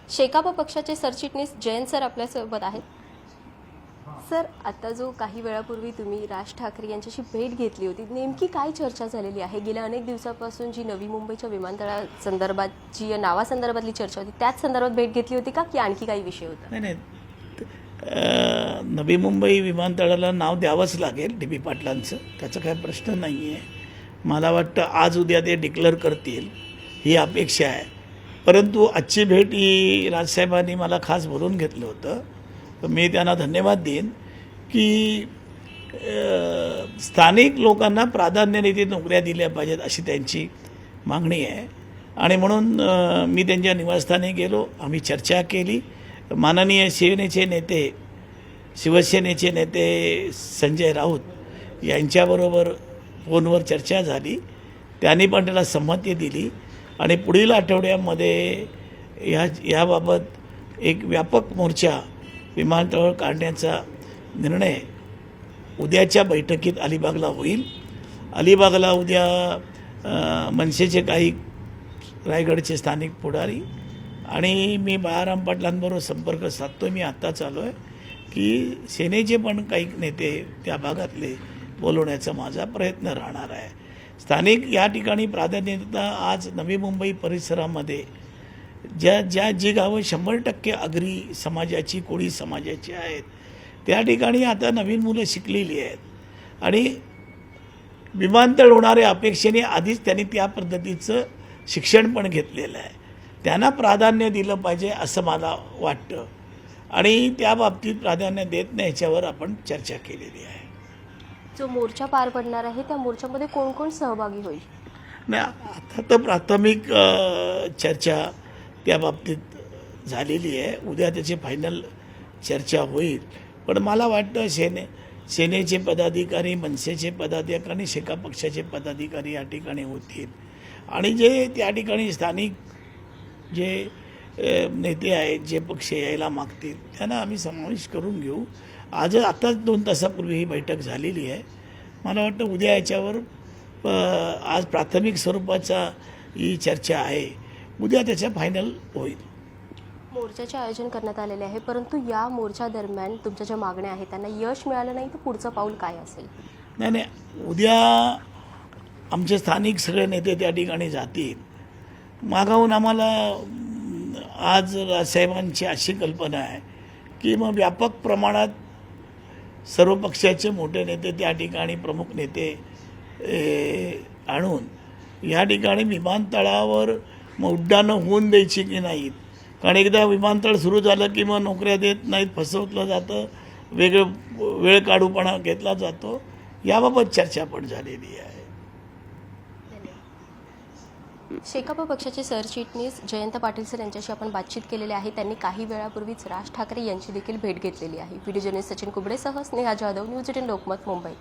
शेकाप पक्षाचे सरचिटणीस जयंत सर आपल्यासोबत आहेत. सर, आता जो काही वेळापूर्वी तुम्ही राज ठाकरे यांच्याशी भेट घेतली होती, नेमकी काय चर्चा झालेली आहे? गेल्या अनेक दिवसापासून जी नवी मुंबईच्या विमानतळासंदर्भात जी नावासंदर्भातली चर्चा होती, त्याच संदर्भात भेट घेतली होती का, की आणखी काही विषय होता? नाही, नवी मुंबई विमानतळाला नाव द्यावंच लागेल डी बी पाटलांचं, त्याचा काही प्रश्न नाही आहे. मला वाटतं आज उद्या ते डिक्लेअर करतील ही अपेक्षा आहे. परंतु आजची भेट ही राजसाहेबांनी मला खास बोलून घेतलं होतं, तर मी त्यांना धन्यवाद देईन की स्थानिक लोकांना प्राधान्याने नोकऱ्या दिल्या पाहिजेत अशी त्यांची मागणी आहे. आणि म्हणून मी त्यांच्या निवासस्थानी गेलो, आम्ही चर्चा केली. माननीय शिवसेनेचे नेते संजय राऊत यांच्याबरोबर फोनवर चर्चा झाली. त्यांनी पण त्याला संमती दिली आणि पुढील आठवड्यामध्ये याबाबत एक व्यापक मोर्चा विमानतळावर काढण्याचा निर्णय उद्याच्या बैठकीत अलिबागला होईल. अलिबागला उद्या मनसेचे काही रायगडचे स्थानिक पुढारी आणि मी बाळाराम पाटलांबरोबर संपर्क साधतो. मी आत्ताच आलो आहे की सेनेचे पण काही नेते त्या भागातले बोलवण्याचा माझा प्रयत्न राहणार आहे. स्थानिक या ठिकाणी प्राधान्य देता आज नवी मुंबई परिसरामध्ये जी गावं 100% आगरी समाजाची, कोळी समाजाची आहेत, त्या ठिकाणी आता नवीन मुलं शिकलेली आहेत आणि विमानतळ होणाऱ्या अपेक्षेने आधीच त्यांनी त्या पद्धतीचं शिक्षण पण घेतलेलं आहे. त्यांना प्राधान्य दिलं पाहिजे असं मला वाटतं आणि त्या बाबतीत प्राधान्य देत नाही याच्यावर आपण चर्चा केलेली आहे. जो मोर्चा पार पडणार आहे त्या मोर्चामध्ये कोण कोण सहभागी होईल? नाही, आता तर प्राथमिक चर्चा त्या बाबतीत झालेली आहे. उद्या त्याची फायनल चर्चा होईल. पण मला वाटतं सेनेचे पदाधिकारी, मनसेचे पदाधिकारी आणि शेका पक्षाचे पदाधिकारी या ठिकाणी होतील आणि जे त्या ठिकाणी स्थानिक जे नेते आहेत, जे पक्ष यायला मागतील त्यांना आम्ही समावेश करून घेऊ. आताच 2 तासापूर्वी ही बैठक झालेली आहे. मला वाटतं उद्या याच्यावर आज प्राथमिक स्वरूपाचा ही चर्चा आहे, उद्या त्याच्या फायनल होईल. मोर्चाचे आयोजन करण्यात आलेले आहे, परंतु या मोर्चा दरम्यान तुमच्या ज्या मागण्या आहेत त्यांना यश मिळालं नाही तर पुढचं पाऊल काय असेल? नाही, उद्या आमचे स्थानिक सगळे नेते त्या ठिकाणी जातील. मागाहून आम्हाला आज राजसाहेबांची अशी कल्पना आहे की मग व्यापक प्रमाणात सर्व पक्षाचे मोठे नेते त्या ठिकाणी, प्रमुख नेते आणून या ठिकाणी विमानतळावर मग उड्डाणं होऊन द्यायची की नाहीत. कारण एकदा विमानतळ सुरू झालं की मग नोकऱ्या देत नाहीत, फसवलं जातं, वेळ काढूपणा घेतला जातो. याबाबत चर्चा पण झालेली आहे. शेकाप पक्षाचे सरचिटणीस जयंत पाटील सर यांच्याशी आपण बातचीत केलेली आहे. त्यांनी काही वेळापूर्वीच राज ठाकरे यांची देखील भेट घेतलेली आहे. व्हिडिओ जर्नलिस्ट सचिन कुबडेसह स्नेहा जाधव, न्यूज 18 लोकमत, मुंबई.